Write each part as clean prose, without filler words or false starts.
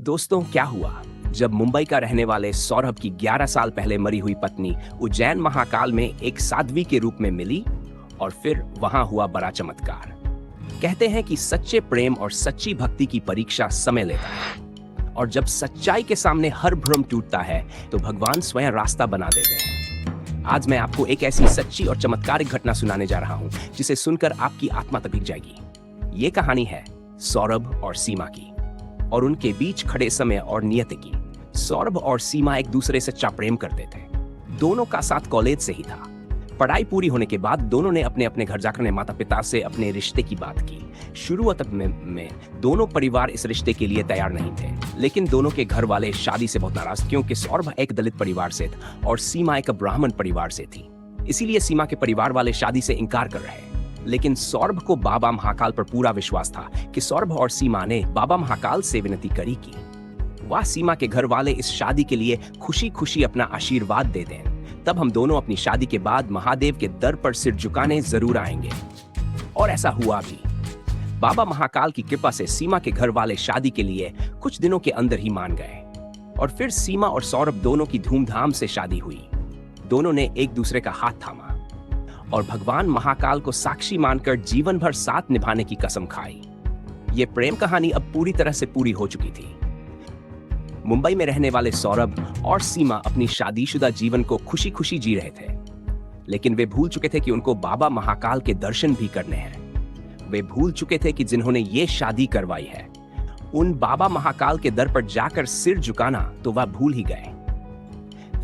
दोस्तों, क्या हुआ जब मुंबई का रहने वाले सौरभ की 11 साल पहले मरी हुई पत्नी उज्जैन महाकाल में एक साध्वी के रूप में मिली और फिर वहां हुआ बड़ा चमत्कार। कहते हैं कि सच्चे प्रेम और सच्ची भक्ति की परीक्षा समय लेता है और जब सच्चाई के सामने हर भ्रम टूटता है तो भगवान स्वयं रास्ता बना देते हैं। आज मैं आपको एक ऐसी सच्ची और चमत्कारिक घटना सुनाने जा रहा हूं जिसे सुनकर आपकी आत्मा तपिक जाएगी। ये कहानी है सौरभ और सीमा की और उनके बीच खड़े समय और नियति की। सौरभ और सीमा एक दूसरे से सच्चा प्रेम करते थे। दोनों का साथ कॉलेज से ही था। पढ़ाई पूरी होने के बाद दोनों ने अपने अपने घर जाकर माता पिता से अपने रिश्ते की बात की। शुरुआत में दोनों परिवार इस रिश्ते के लिए तैयार नहीं थे, लेकिन दोनों के घर वाले शादी से बहुत नाराज थे क्योंकि सौरभ एक दलित परिवार से था और सीमा एक ब्राह्मण परिवार से थी। इसीलिए सीमा के परिवार वाले शादी से इनकार कर रहे। लेकिन सौरभ को बाबा महाकाल पर पूरा विश्वास था कि सौरभ और सीमा ने बाबा महाकाल से विनती करी कि वह सीमा के घर वाले इस शादी के लिए खुशी खुशी अपना आशीर्वाद दे दें, तब हम दोनों अपनी शादी के बाद महादेव के दर पर सिर झुकाने जरूर आएंगे। और ऐसा हुआ भी। बाबा महाकाल की कृपा से सीमा के घर वाले शादी के लिए कुछ दिनों के अंदर ही मान गए और फिर सीमा और सौरभ दोनों की धूमधाम से शादी हुई। दोनों ने एक दूसरे का हाथ थामा और भगवान महाकाल को साक्षी मानकर जीवन भर साथ निभाने की कसम खाई। ये प्रेम कहानी अब पूरी तरह से पूरी हो चुकी थी। मुंबई में रहने वाले सौरभ और सीमा अपनी शादीशुदा जीवन को खुशी खुशी जी रहे थे, लेकिन वे भूल चुके थे कि उनको बाबा महाकाल के दर्शन भी करने हैं। वे भूल चुके थे कि जिन्होंने ये शादी करवाई है उन बाबा महाकाल के दर पर जाकर सिर झुकाना तो वह भूल ही गए।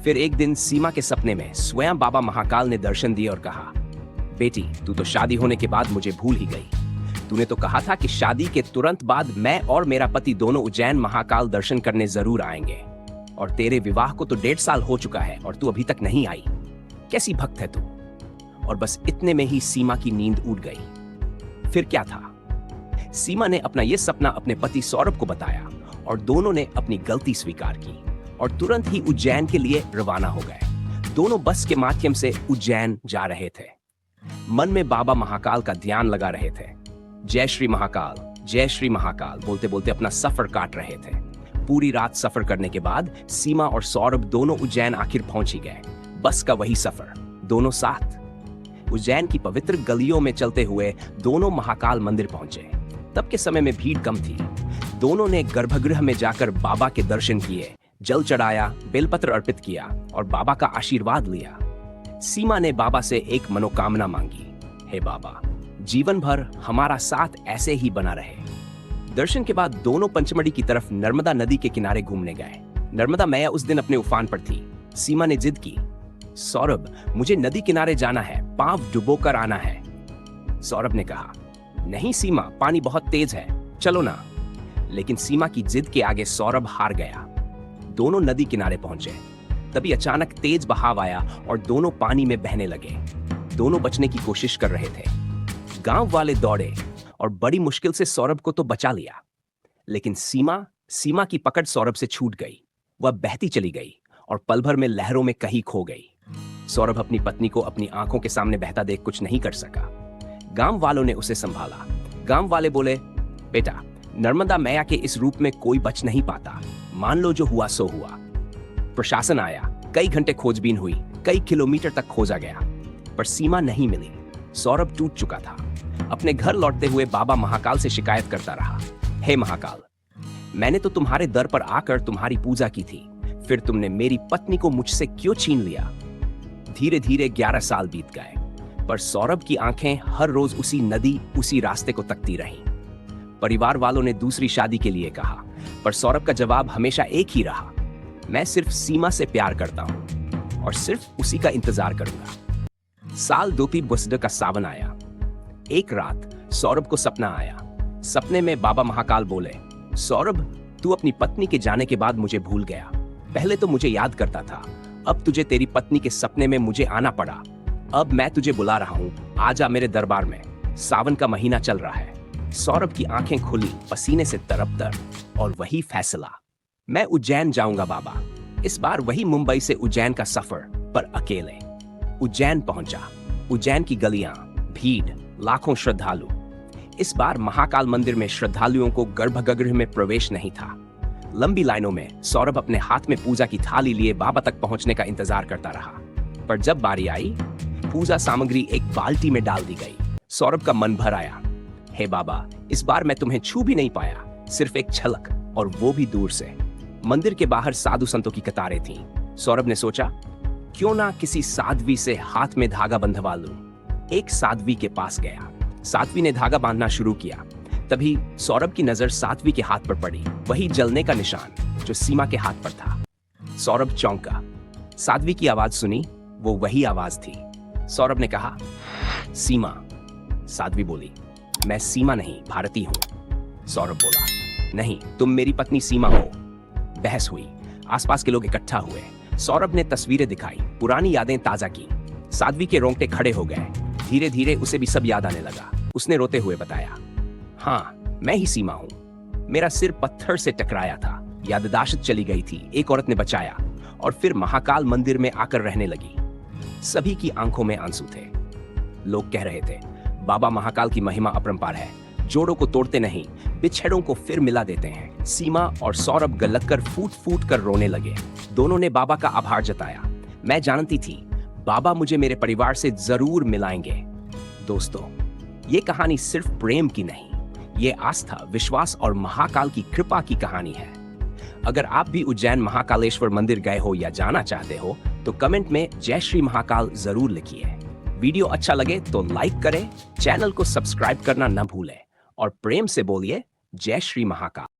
फिर एक दिन सीमा के सपने में स्वयं बाबा महाकाल ने दर्शन दिए और कहा, बेटी, तू तो शादी होने के बाद मुझे भूल ही गई। तूने तो कहा था कि शादी के तुरंत बाद मैं और मेरा पति दोनों उज्जैन महाकाल दर्शन करने जरूर आएंगे, और तेरे विवाह को तो 1.5 साल हो चुका है और तू अभी तक नहीं आई। कैसी भक्त है तू। और बस इतने में ही सीमा की नींद उड़ गई। फिर क्या था, सीमा ने अपना यह सपना अपने पति सौरभ को बताया और दोनों ने अपनी गलती स्वीकार की और तुरंत ही उज्जैन के लिए रवाना हो गए। दोनों बस के माध्यम से उज्जैन जा रहे थे। मन में बाबा महाकाल का ध्यान लगा रहे थे। जय श्री महाकाल बोलते बोलते अपना सफर काट रहे थे। पूरी रात सफर करने के बाद सीमा और सौरभ दोनों उज्जैन आखिर पहुंच ही गए। बस का वही सफर, दोनों साथ। उज्जैन की पवित्र गलियों में चलते हुए दोनों महाकाल मंदिर पहुंचे। तब के समय में भीड़ कम थी। दोनों ने गर्भगृह में जाकर बाबा के दर्शन किए, जल चढ़ाया, बेलपत्र अर्पित किया और बाबा का आशीर्वाद लिया। सीमा ने बाबा से एक मनोकामना मांगी, हे बाबा, जीवन भर हमारा साथ ऐसे ही बना रहे। दर्शन के बाद दोनों पंचमढ़ी की तरफ नर्मदा नदी के किनारे घूमने गए। नर्मदा मैया उस दिन अपने उफान पर थी। सीमा ने जिद की, सौरभ, मुझे नदी किनारे जाना है, पांव डुबोकर आना है। सौरभ ने कहा, नहीं सीमा, पानी बहुत तेज है, चलो ना। लेकिन सीमा की जिद के आगे सौरभ हार गया। दोनों नदी किनारे पहुंचे। तभी अचानक तेज बहाव आया और दोनों पानी में बहने लगे। दोनों बचने की कोशिश कर रहे थे। गांव वाले दौड़े और बड़ी मुश्किल से सौरभ को तो बचा लिया, लेकिन सीमा की पकड़ सौरभ से छूट गई। वह बहती चली गई और पल भर में लहरों में कहीं खो गई। सौरभ अपनी पत्नी को अपनी आंखों के सामने बहता देख कुछ नहीं कर सका। गांव वालों ने उसे संभाला। गांव वाले बोले, बेटा, नर्मदा मैया के इस रूप में कोई बच नहीं पाता, मान लो जो हुआ सो हुआ। प्रशासन आया, कई घंटे खोजबीन हुई, कई किलोमीटर तक खोजा गया, पर सीमा नहीं मिली। सौरभ टूट चुका था। अपने घर लौटते हुए बाबा महाकाल से शिकायत करता रहा, हे महाकाल, मैंने तो तुम्हारे दर पर आकर तुम्हारी पूजा की थी, फिर तुमने मेरी पत्नी को मुझसे क्यों छीन लिया। धीरे धीरे 11 साल बीत गए, पर सौरभ की आंखें हर रोज उसी नदी, उसी रास्ते को तकती रहीं। परिवार वालों ने दूसरी शादी के लिए कहा, पर सौरभ का जवाब हमेशा एक ही रहा, मैं सिर्फ सीमा से प्यार करता हूं और सिर्फ उसी का इंतजार करूंगा। साल 2022 का सावन आया। एक रात सौरभ को सपना आया। सपने में बाबा महाकाल बोले, सौरभ, तू अपनी पत्नी के जाने के बाद मुझे भूल गया। पहले तो मुझे याद करता था, अब तुझे तेरी पत्नी के सपने में मुझे आना पड़ा। अब मैं तुझे बुला रहा हूं, आजा मेरे दरबार में। सावन का महीना चल रहा है। सौरभ की आंखें खुली, पसीने से तरबतर, और वही फैसला, मैं उज्जैन जाऊंगा बाबा। इस बार वही मुंबई से उज्जैन का सफर, पर अकेले। उज्जैन पहुंचा। उज्जैन की गलियां, भीड़, लाखों श्रद्धालु। इस बार महाकाल मंदिर में श्रद्धालुओं को गर्भगृह में प्रवेश नहीं था। लंबी लाइनों में सौरभ अपने हाथ में पूजा की थाली लिए बाबा तक पहुंचने का इंतजार करता रहा। पर जब बारी आई, पूजा सामग्री एक बाल्टी में डाल दी गई। सौरभ का मन भर आया। हे बाबा, इस बार मैं तुम्हें छू भी नहीं पाया, सिर्फ एक झलक, और वो भी दूर से। मंदिर के बाहर साधु संतों की कतारें थीं। सौरभ ने सोचा, क्यों ना किसी साध्वी से हाथ में धागा बंधवा लूं। एक साध्वी के पास गया। साध्वी ने धागा बांधना शुरू किया। तभी सौरभ की नजर साध्वी के हाथ पर पड़ी, वही जलने का निशान जो सीमा के हाथ पर था। सौरभ चौंका। साध्वी की आवाज सुनी, वो वही आवाज थी। सौरभ ने कहा, सीमा। साध्वी बोली, मैं सीमा नहीं, भारती हूं। सौरभ बोला, नहीं, तुम मेरी पत्नी सीमा हो। बहस हुई। आसपास के लोग इकट्ठा हुए। सौरभ ने तस्वीरें दिखाई, पुरानी यादें ताजा की। साध्वी के रोंगटे खड़े हो गए। धीरे धीरे उसे भी सब याद आने लगा। उसने रोते हुए बताया, हाँ, मैं ही सीमा हूं। मेरा सिर पत्थर से टकराया था, याददाश्त चली गई थी, एक औरत ने बचाया, और फिर महाकाल मंदिर में आकर रहने लगी। सभी की आंखों में आंसू थे। लोग कह रहे थे, बाबा महाकाल की महिमा अपरंपार है, जोड़ों को तोड़ते नहीं, बिछड़ों को फिर मिला देते हैं। सीमा और सौरभ गलत कर फूट फूट कर रोने लगे। दोनों ने बाबा का आभार जताया। मैं जानती थी, बाबा मुझे मेरे परिवार से जरूर मिलाएंगे। दोस्तों, ये कहानी सिर्फ प्रेम की नहीं, ये आस्था, विश्वास और महाकाल की कृपा की कहानी है। अगर आप भी उज्जैन महाकालेश्वर मंदिर गए हो या जाना चाहते हो, तो कमेंट में जय श्री महाकाल जरूर लिखिए। वीडियो अच्छा लगे तो लाइक करें, चैनल को सब्सक्राइब करना न भूलें, और प्रेम से बोलिए जय श्री महाकाल।